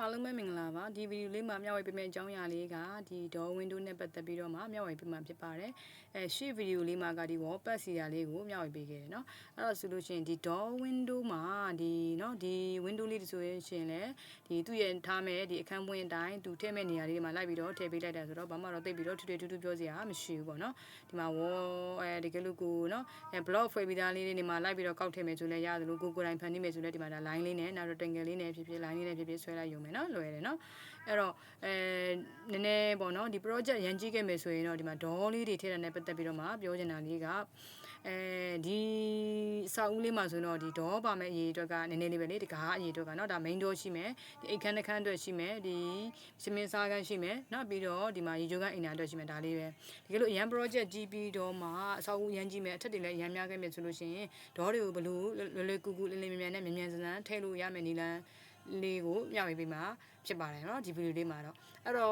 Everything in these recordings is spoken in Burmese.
အားလုံးပဲမင်္ဂလာပါဒီဗီဒီယိုလေးမှာမျှဝေပေးမယ့်အကြောင်းအရာလေးကဒီ door window နဲ့ပတ်သက်ပြီးတော့မှမျှဝေပေးမှာဖြစ်ပါတယ်ရှေ့ဗီဒီယိုလေးမှာကဒီ wallpaper စီယာလေးကိုမျှဝေပေးခဲ့တယ်เนาะအဲ့တော့ဆိုလို့ရှိရင်ဒီ door window မှာဒီเนาะဒီ window လေးဆိုရင်လည်းဒီသူ့ရဲ့ထားမဲ့ဒီအခန်းပွင့်အတိုင်းသူထည့်မဲ့နေရာလေးတွေမှာလိုက်ပြီးတော့ထည့်ပေးလိုက်တာဆိုတော့ဘာမှတော့သိပြီးတော့ထူးထူးပြောစရာမရှိဘူးပေါ့เนาะဒီမှာ wall ဒီကလေးကိုเนาะblock ဖွဲ့ပြီးသားလေးတွေမှာလိုက်ပြီးတော့ကောက်ထည့်မယ်ဆိုလည်းရတယ်လို့ကိုယ်တိုင်ဖန်တီးမယ်ဆိုလည်းဒီမှာဒါ line လေးနဲ့နောက်တော့ triangle လေးနဲ့ဖြစ်ဖြစ် line လေးနဲ့ဖြစ်ဖြစ်ဆွဲလိုက်ရုံပဲเนาะလွယ်တယ်เนาะအဲ့တော့နည်းနည်းပေါ့နော်ဒီ project ရန်ကြည့်ခဲ့မယ်ဆိုရင်တော့ဒီမှာ door လေးတွေထည့်တာနဲ့ပတ်သက်ပြီးတော့မှပြောချင်တာလေးကဒီစာအုပ်လေးမှာဆိုတော့ဒီ door ပါမယ့်အရေးအတွက်ကနည်းနည်းလေးပဲလေဒီကားအရေးအတွက်ကเนาะဒါ main door ရှိမယ်ဒီအိတ်ခမ်းတစ်ခမ်းအတွက်ရှိမယ်ဒီစမင်းစားခန်းရှိမယ်เนาะပြီးတော့ဒီမှာရေချိုးခန်းအိမ်နာအတွက်ရှိမယ်ဒါလေးပဲဒီကလို့အရန် project ကြည့်ပြီးတော့မှအစာအုပ်ရန်ကြည့်မယ်အထက်တွေလည်းရန်များခဲ့မယ်ဆိုလို့ရှိရင် door တွေကိုဘလို့လွယ်ကူကူလင်းလင်းမြန်မြန်နဲ့မြန်မြန်ဆန်ဆန်ထည့်လို့ရမယ်နီလန်းလေးကိုမျှဝေပေးမှာဖြစ်ပါတယ်เนาะဒီဗီဒီယိုလေးမှာတော့အဲ့တော့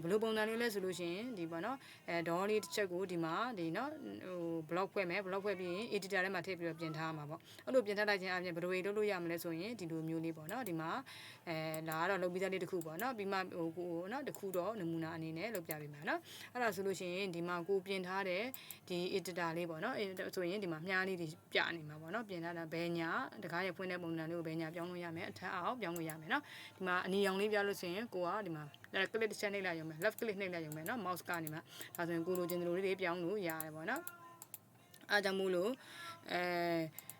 ဘယ်လိုပုံစံလေးလဲဆိုလို့ရှိရင်ဒီပေါ့เนาะဒေါ်လေးတစ်ချက်ကိုဒီမှာဒီเนาะblock ဖွဲ့မယ် block ဖွဲ့ပြီးရင် editor ထဲမှာထည့်ပြီးတော့ပြင်ထားမှာပေါ့အဲ့လိုပြင်ထားလိုက်ခြင်းအပြင်ဘယ်လိုလုပ်လို့ရမလဲဆိုရင်ဒီလိုမျိုးလေးပေါ့เนาะဒီမှာလာတော့လုပ်ပြီးသားလေးတစ်ခုပေါ့เนาะပြီးမှကိုเนาะတစ်ခုတော့နမူနာအနေနဲ့လုပ်ပြပေးမှာเนาะအဲ့ဒါဆိုလို့ရှိရင်ဒီမှာကိုပြင်ထားတဲ့ဒီ editor လေးပေါ့เนาะဆိုရင်ဒီမှာမြားလေးတွေပြနေမှာပေါ့เนาะပြင်ထားတာဘယ်ညာတကားရဖွင့်တဲ့ပုံစံလေးကိုဘယ်ညာပြောင်းလို့ရမယ်အထက်အောက်ပြောင်းလို့ရမယ်เนาะဒီမှာအနီရောင်လေးပြလို့ဆိုရင်ကိုကဒီမှာ click တစ်ချက်နှိပ်လိုက်ရုံပဲ left click နှိပ်လိုက်ရုံပဲเนาะ mouse ကနေမှာဒါဆိုရင်ကိုလိုချင်တဲ့လိုလေးတွေပြောင်းလို့ရတယ်ပေါ့เนาะအားကြောင့်မို့လို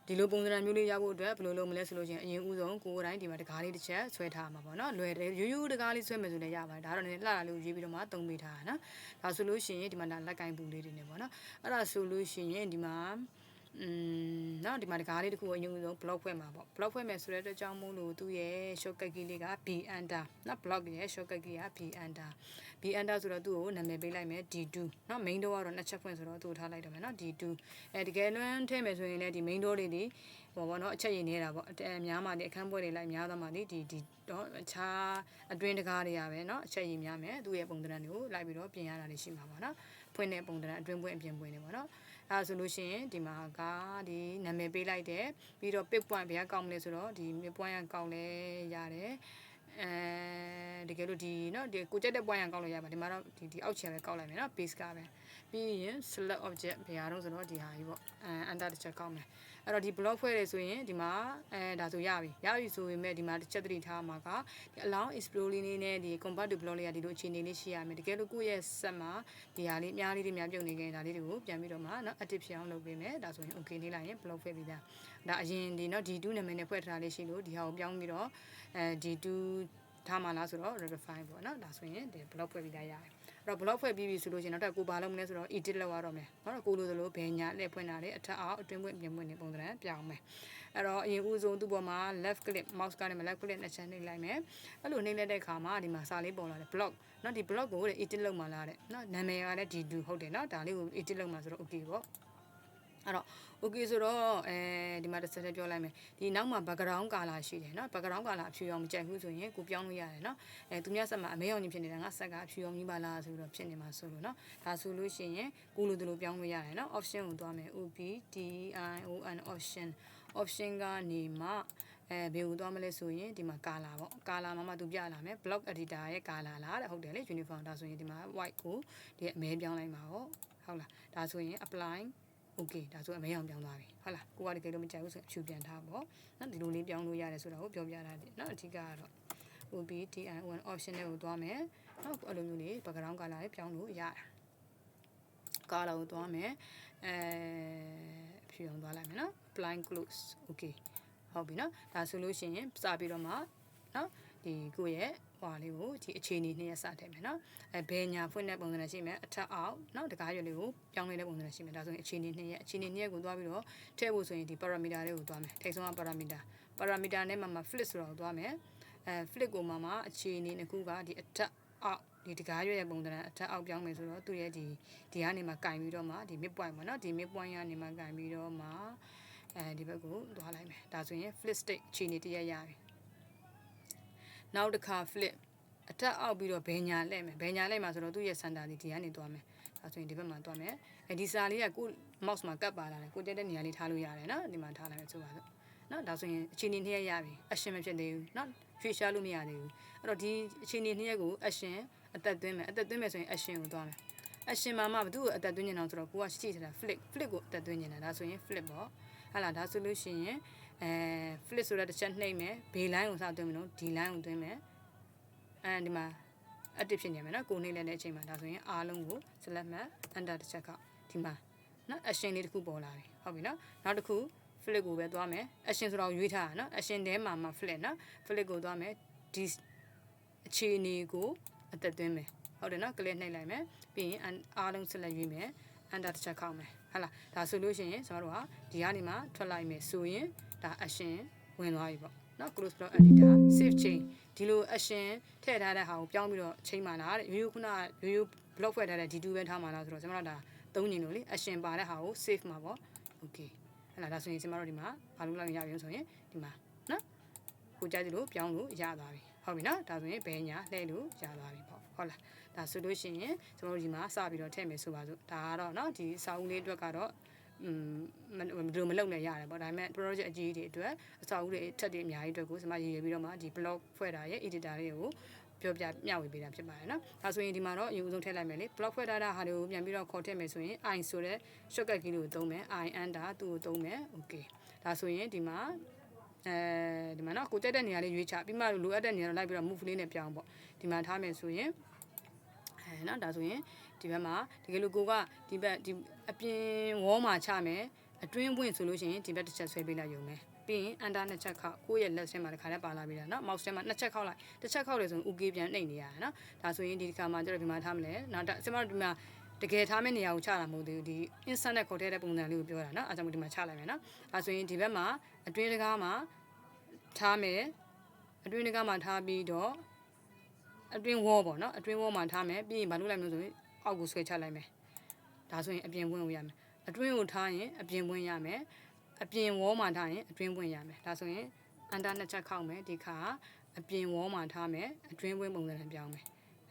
့ဒီလိုပုံစံမျိုးလေးရဖို့အတွက်ဘယ်လိုလုပ်မလဲဆိုလို့ရှိရင်အရင်ဦးဆုံးကိုယ်တိုင်းဒီမှာတကားလေးတစ်ချက်ဆွဲထားမှာပေါ့เนาะလွယ်တယ်ရိုးတကားလေးဆွဲမယ်ဆိုလည်းရပါတယ်ဒါတော့နည်းနည်းလှလာလို့ရေးပြီးတော့မှသုံးပေးထားတာเนาะဒါဆိုလို့ရှိရင်ဒီမှာလက်ကင်ပူလေးတွေနေပေါ့เนาะအဲ့ဒါဆိုလို့ရှိရင်ဒီမှာเนาะဒီမှာတကားလေးတစ်ခုအရင်ဆုံး block ဖွဲ့မှာပေါ့ block ဖွဲ့မယ်ဆိုတဲ့အတွက်ကြောင့်မို့လို့သူ့ရဲ့ shortcut key လေးက B enter เนาะ block ရဲ့ shortcut key က B enter B enter ဆိုတော့သူ့ကိုနာမည်ပေးလိုက်မယ် D2 เนาะ main door ကတော့နှစ်ချက်ဖွင့်ဆိုတော့သူ့ကိုထားလိုက်တော့မယ်เนาะ D2 တကယ်လွန်းထည့်မယ်ဆိုရင်လည်းဒီ main door လေးတွေပေါ့เนาะအချက်ရည်နေတာပေါ့အများမှာဒီအခန်းပွဲတွေလိုက်များသွားမှာဒီတော့အခြားအတွင်းတကားတွေရပဲเนาะအချက်ရည်များမယ်သူ့ရဲ့ပုံသဏ္ဍာန်တွေကိုလိုက်ပြီးတော့ပြင်ရတာတွေရှိမှာပေါ့เนาะဖွင့်တဲ့ပုံသဏ္ဍာန်အတွင်းပွင့်အပြင်ပွင့်တွေပေါ့เนาะအဲဆိုလို့ရှိရင်ဒီမှာကဒီနာမည်ပေးလိုက်တယ်ပြီးတော့ pick point ဘယ်ကကောက်မလဲဆိုတော့ဒီ mid point ကကောက်လဲရတယ်တကယ်လို့ဒီเนาะဒီကိုကြက်တဲ့ point ကကောက်လို့ရပါဒီမှာတော့ဒီအောက်ချယ်ပဲကောက်လိုက်မယ်เนาะ base ကပဲပြီးရင် select object ဘယ်ဟာတော့ဆိုတော့ဒီဟာကြီးပေါ့enter တစ်ချက်ကောက်မယ်အဲ့တော့ဒီ block ဖွဲ့တယ်ဆိုရင်ဒီမှာဒါဆိုရပြီဆိုပေမဲ့ဒီမှာတစ်ချက်သတိထားမှာကဒီ allow explore လေးနဲ့ဒီ convert to block လေးကဒီလိုအခြေအနေလေးရှိရမယ်တကယ်လို့ကိုယ့်ရဲ့ set မှာဒီဟာလေးအများလေးတွေများပြုတ်နေကြရင်ဒါလေးတွေကိုပြန်ပြီးတော့မှเนาะ active ဖြစ်အောင်လုပ်ပေးမယ်ဒါဆိုရင် okay လေးလိုက်ရင် block ဖွဲ့ပြီးသားဒါအရင်ဒီเนาะ D2 နာမည်နဲ့ဖွဲ့ထားလေးရှိလို့ဒီဟာကိုပြောင်းပြီးတော့D2ထားမှာလားဆိုတော့ refine ပေါ့เนาะဒါဆိုရင်ဒီ block ဖွဲ့ပြီးသားရတယ်အဲ့တော့ block ဖွဲ့ပြီးပြီဆိုလို့ရှိရင်နောက်ထပ်ကိုဘာလုပ်မလဲဆိုတော့ edit လုပ်ရတော့မယ်เนาะကိုလိုသလိုဘယ်ညာလက်ဖွင့်တာလေအထက်အောက်အတွင်းပွင့်ပြင်ပွင့်နေပုံစံပြောင်းမယ်အဲ့တော့အရင်ဦးဆုံးသူ့ပေါ်မှာ left click mouse ကနေ left click နဲ့ချက်နှိပ်လိုက်မယ်အဲ့လိုနှိပ်လိုက်တဲ့အခါမှာဒီမှာစာလေးပေါ်လာတယ် block เนาะဒီ block ကို edit လုပ်မှာလားတဲ့เนาะနာမည်ကလည်း D2 ဟုတ်တယ်เนาะဒါလေးကို edit လုပ်မှာဆိုတော့ okay ပေါ့အဲ့တော့ okay ဆိုတော့ဒီမှာတစ်စက်ပြောလိုက်မယ်ဒီနောက်မှာ background color ရှိတယ်เนาะ background color အဖြူရောင်မကြိုက်ဘူးဆိုရင်ကိုပြောင်းလို့ရတယ်เนาะသူများဆက်မှာအမဲရောင်ကြီးဖြစ်နေတာငါဆက်ကအဖြူရောင်ကြီးပါလားဆိုတော့ဖြစ်နေမှာဆိုလို့เนาะဒါဆိုလို့ရှိရင်ကိုလိုလိုပြောင်းလို့ရတယ်เนาะ option ကိုသွားမယ် OPTION option ကနေမှဘယ်ကိုသွားမလဲဆိုရင်ဒီမှာ color ပေါ့ color မှာသူပြလာမယ် block editor ရဲ့ color လားတဲ့ဟုတ်တယ်လေ uniform ဒါဆိုရင်ဒီမှာ white ကိုဒီအမဲပြောင်းလိုက်မှာပေါ့ဟုတ်လားဒါဆိုရင် apply okay ဒါဆိုအမဲအောင်ပြောင်းသွားပြီဟုတ်လားကိုကတကယ်လို့မကြိုက်ဘူးဆိုရင်အဖြူပြန်ထားပေါ့နော်ဒီလိုလေးပြောင်းလို့ရတယ်ဆိုတာကိုပြောပြတာဒီနော်အဓိကကတော့ OBTION option တွေကိုသွားမယ်နော်အဲ့လိုမျိုးလေး background color လေးပြောင်းလို့ရတယ် color ကိုသွားမယ်ဖြူအောင်သွားလိုက်မယ်နော် apply close okay ဟုတ်ပြီနော်ဒါဆိုလို့ရှိရင်စပြီးတော့မှနော်ဒီကိုယ့်ရဲ့ဟွာလေးကိုဒီအခြေအနေနှစ်ရက်စထည့်မယ်နော်ဘယ်ညာဖွင့်တဲ့ပုံစံနဲ့ရှိမယ်အထက်အောက်နော်တကားရွက်လေးကိုပြောင်းလဲတဲ့ပုံစံနဲ့ရှိမယ်ဒါဆိုရင်အခြေအနေနှစ်ရက်ကိုသွားပြီးတော့ထည့်ဖို့ဆိုရင်ဒီ parameter လေးကိုသွားမယ်ထိပ်ဆုံးက parameter နဲ့မှ flip ဆိုတာကိုသွားမယ်flip ကိုမှအခြေအနေနှစ်ခုကဒီအထက်အောက်ဒီတကားရွက်ရဲ့ပုံစံအထက်အောက်ပြောင်းမယ်ဆိုတော့သူ့ရဲ့ဒီကနေမှကင်ပြီးတော့မှဒီ mid point ပေါ့နော်ဒီ mid point ကနေမှကင်ပြီးတော့မှဒီဘက်ကိုသွားလိုက်မယ်ဒါဆိုရင် flip state အခြေအနေတစ်ရက်ရပြီနောက်တစ်ခါ flip အထက်အောက်ပြီးတော့ဘယ်ညာလဲမယ်ဘယ်ညာလဲမှာဆိုတော့သူ့ရဲ့ center ဒီကနေသွားမယ်ဒါဆိုရင်ဒီဘက်မှာသွားမယ်ဒီစာလေးကကို mouse မှာကပ်ပါလာတယ်ကိုတက်တဲ့နေရာလေးထားလို့ရတယ်နော်ဒီမှာထားလိုက်မယ်ဆိုပါစို့ နော်ဒါဆိုရင်အခြေအနေ2ရက်ရပြီအရှင်မဖြစ်သေးဘူးနော်ရွှေ့ရှားလို့မရသေးဘူးအဲ့တော့ဒီအခြေအနေ2ရက်ကိုအရှင်အသက်သွင်းမယ်ဆိုရင်အရှင်ကိုသွားမယ်အရှင်မှာမှဘသူ့ကိုအသက်သွင်းနေတာဆိုတော့ကိုကရှိနေတာ flip ကိုအသက်သွင်းနေတာဒါဆိုရင် flip ပေါ့ဟာလားဒါဆိုလို့ရှိရင်flip ဆိုတဲ့တစ်ချက်နှိပ်မယ်ဘေး line ကိုစသွင်းမယ်နော်ဒီ line ကိုသွင်းမယ်ဒီမှာ active ဖြစ်နေမယ်နော်ကိုနှိပ်လိုက်တဲ့အချိန်မှာဒါဆိုရင်အားလုံးကို select မှတ် enter တစ်ချက်ခောက်ဒီမှာနော် action လေးတစ်ခုပေါ်လာပြီဟုတ်ပြီနော်နောက်တစ်ခု flip ကိုပဲသွားမယ် action ဆိုတော့ရွေးထားတာနော် action ထဲမှာမှ flip နော် flip ကိုသွားမယ်ဒီအခြေအနေကိုအသက်သွင်းမယ်ဟုတ်တယ်နော် click နှိပ်လိုက်မယ်ပြီးရင်အားလုံး select ရွေးမယ် enter တစ်ချက်ခောက်မယ်ဟုတ်လားဒါဆိုလို့ရှိရင်ကျွန်တော်တို့ကဒီကနေမှထွက်လိုက်မယ်ဆိုရင်ဒါ action ဝင်သွားပြီပေါ့နော် close block editor save change ဒီလို action ထည့်ထားတဲ့ဟာကိုပြောင်းပြီးတော့ချိန်ပါလားတဲ့ရိုးရိုးခုနရိုးရိုး block ဖွဲ့ထားတဲ့ D2 ပဲထားမှာလားဆိုတော့ကျွန်တော်တို့ဒါသုံးညင်လို့လေ action ပါတဲ့ဟာကို save မှာပေါ့ okay ဟဲ့လားဒါဆိုရင်ကျွန်တော်တို့ဒီမှာဘာလို့လောက်ရပြီဆိုရင်ဒီမှာနော်ကိုကြိုက်သလိုပြောင်းလို့ရသွားပြီဟုတ်ပြီနော်ဒါဆိုရင်ဘယ်ညာလှည့်လို့ရသွားပြီပေါ့ဟုတ်လားဒါဆိုလို့ရှိရင်ကျွန်တော်တို့ဒီမှာစပြီးတော့ထည့်မယ်ဆိုပါစို့ဒါကတော့နော်ဒီစာအုပ်လေးအတွက်ကတော့မလုပ်နဲ့ရတယ်ပေါ့ဒါပေမဲ့ project အကြီးတွေအတွက်အစာအုပ်တွေထက်တွေအများကြီးအတွက်ကိုကျွန်မရည်ရွယ်ပြီးတော့မှဒီ blog ဖွဲ့တာရဲ့ editor တွေကိုပြောပြမျှဝေပေးတာဖြစ်ပါတယ်နော်ဒါဆိုရင်ဒီမှာတော့အရင်ဆုံးထည့်လိုက်မယ်လေ blog ဖွဲ့ထားတာဟာတွေကိုပြန်ပြီးတော့ခေါ်ထည့်မယ်ဆိုရင် i ဆိုတဲ့ shortcut key ကိုသုံးမယ် i enter သူ့ကိုသုံးမယ် okay ဒါဆိုရင်ဒီမှာဒီမှာနော်ကိုတက်တဲ့နေရာလေးရွေးချပြီးမှလိုအပ်တဲ့နေရာတော့လိုက်ပြီးတော့ move လေးနဲ့ပြောင်းပေါ့ဒီမှာထားမယ်ဆိုရင်နော်ဒါဆိုရင်ဒီဘက်မှာတကယ်လို့ကိုကဒီဘက်ဒီအပြင်ဝေါမှာချမယ်အတွင်းပွင့်ဆိုလို့ရှိရင်ဒီဘက်တစ်ချက်ဆွဲပေးလိုက်ရုံပဲပြီးရင် under နှစ်ချက်ခောက်ကိုယ့်ရဲ့လက်ဆင်းမှာတစ်ခါတည်းပါလာပြီလားနော် mouse ထဲမှာနှစ်ချက်ခောက်လိုက်တစ်ချက်ခောက်လေဆိုရင် okay ပြန်နှိပ်နေရတာနော်ဒါဆိုရင်ဒီတစ်ခါမှာကျတော့ဒီမှာထားမလဲနောက်ကျွန်မတို့ဒီမှာတကယ်ထားမယ့်နေရာကိုချတာမဟုတ်သေးဘူးဒီ insert နဲ့ခေါ်တဲ့ပုံစံလေးကိုပြောတာနော်အဲကြောင့်ဒီမှာချလိုက်မယ်နော်ဒါဆိုရင်ဒီဘက်မှာအတွင်းတကားမှာထားမယ်အတွင်းတကားမှာထားပြီးတော့အတွင်းဝေါပေါ့နော်အတွင်းဝေါမှာထားမယ်ပြီးရင်ဘာလုပ်လိုက်မလို့ဆိုရင်အောက်ကိုဆွဲချလိုက်မယ်ဒါဆိုရင်အပြင်ပွင့်လို့ရမယ်အတွင်းကိုထားရင်အပြင်ပွင့်ရမယ်အပြင်ဝေါမှာထားရင်အတွင်းပွင့်ရမယ်ဒါဆိုရင်အန်တာနှစ်ချက်ခောက်မယ်ဒီခါအပြင်ဝေါမှာထားမယ်အတွင်းပွင့်ပုံစံနဲ့ပြောင်းမယ်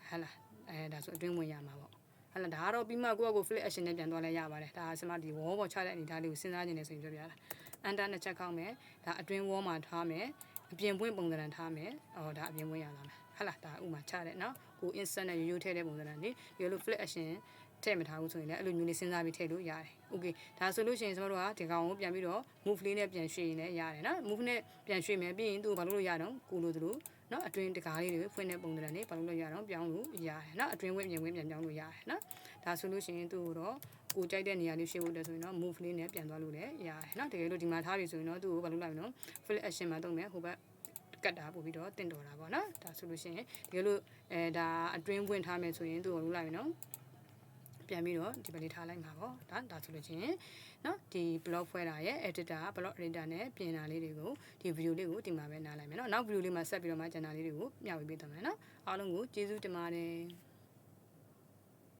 ဟဲ့လားဒါဆိုအတွင်းပွင့်ရမှာပေါ့ဟဲ့လားဒါကတော့ပြီးမှကိုယ့်အကို flip action နဲ့ပြန်သွားလဲရပါတယ်ဒါကစမဒီဝေါပေါ်ချတဲ့အနေအထားလေးကိုစဉ်းစားနေတယ်ဆိုရင်ပြောပြတာအန်တာနှစ်ချက်ခောက်မယ်ဒါအတွင်းဝေါမှာထားမယ်အပြင်ပွင့်ပုံစံနဲ့ထားမယ်ဒါအပြင်ပွင့်ရလာမယ်ဟဲ့လားဒါဥမာချတဲ့နော်ကို insert နဲ့ရိုးထည့်တဲ့ပုံစံနဲ့ဒီလို flip action ထည့်မထားဘူးဆိုရင်လည်းအဲ့လိုမျိုးလေးစဉ်းစားပြီးထည့်လို့ရတယ်။ Okay ဒါဆိုလို့ရှိရင်ကျွန်တော်တို့ကဒီကောင်ကိုပြန်ပြီးတော့ move လေးနဲ့ပြန်ရွှေ့ရင်လည်းရတယ်နော် move နဲ့ပြန်ရွှေ့မယ်ပြီးရင်သူ့ကိုဘာလို့ရတော့ကိုလိုသလိုနော်အတွင်းတကားလေးတွေဖွင့်တဲ့ပုံစံနဲ့ဘာလို့ရတော့ပြောင်းလို့ရတယ်နော်အတွင်းဝင်ပြင်ဝင်ပြန်ပြောင်းလို့ရတယ်နော်ဒါဆိုလို့ရှိရင်သူ့ကိုတော့ကိုကြိုက်တဲ့နေရာလေးရွှေ့ဖို့တက်ဆိုရင်တော့ move လေးနဲ့ပြန်သွားလို့လည်းရတယ်နော်တကယ်လို့ဒီမှာထားပြီဆိုရင်တော့သူ့ကိုဘာလို့လိုက်မလို့ flip action မှာတုံးမယ်ဟိုဘက်ကတ်တာပို့ပြီးတော့တင့်တော်တာပေါ့နော်ဒါဆိုလို့ရှိရင်တကယ်လို့ဒါအတွင်းဝင်ထားမယ်ဆိုရင်သူ့ကိုလို့လိုက်မယ်နော်ပြန်ပြီးတော့ဒီဘက်လေးထားလိုက်မှာပေါ့ဒါဆိုလို့ချင်းเนาะဒီ blog ဖွဲ့တာရဲ့ editor blog editor နဲ့ပြင်တာလေးတွေကိုဒီ video လေးကိုဒီမှာပဲနားလိုက်မယ်เนาะနောက် video လေးမှာဆက်ပြီးတော့မှကျန်တာလေးတွေကိုမျှဝေပေးသွားမယ်เนาะအားလုံးကိုကျေးဇူးတင်ပါတယ်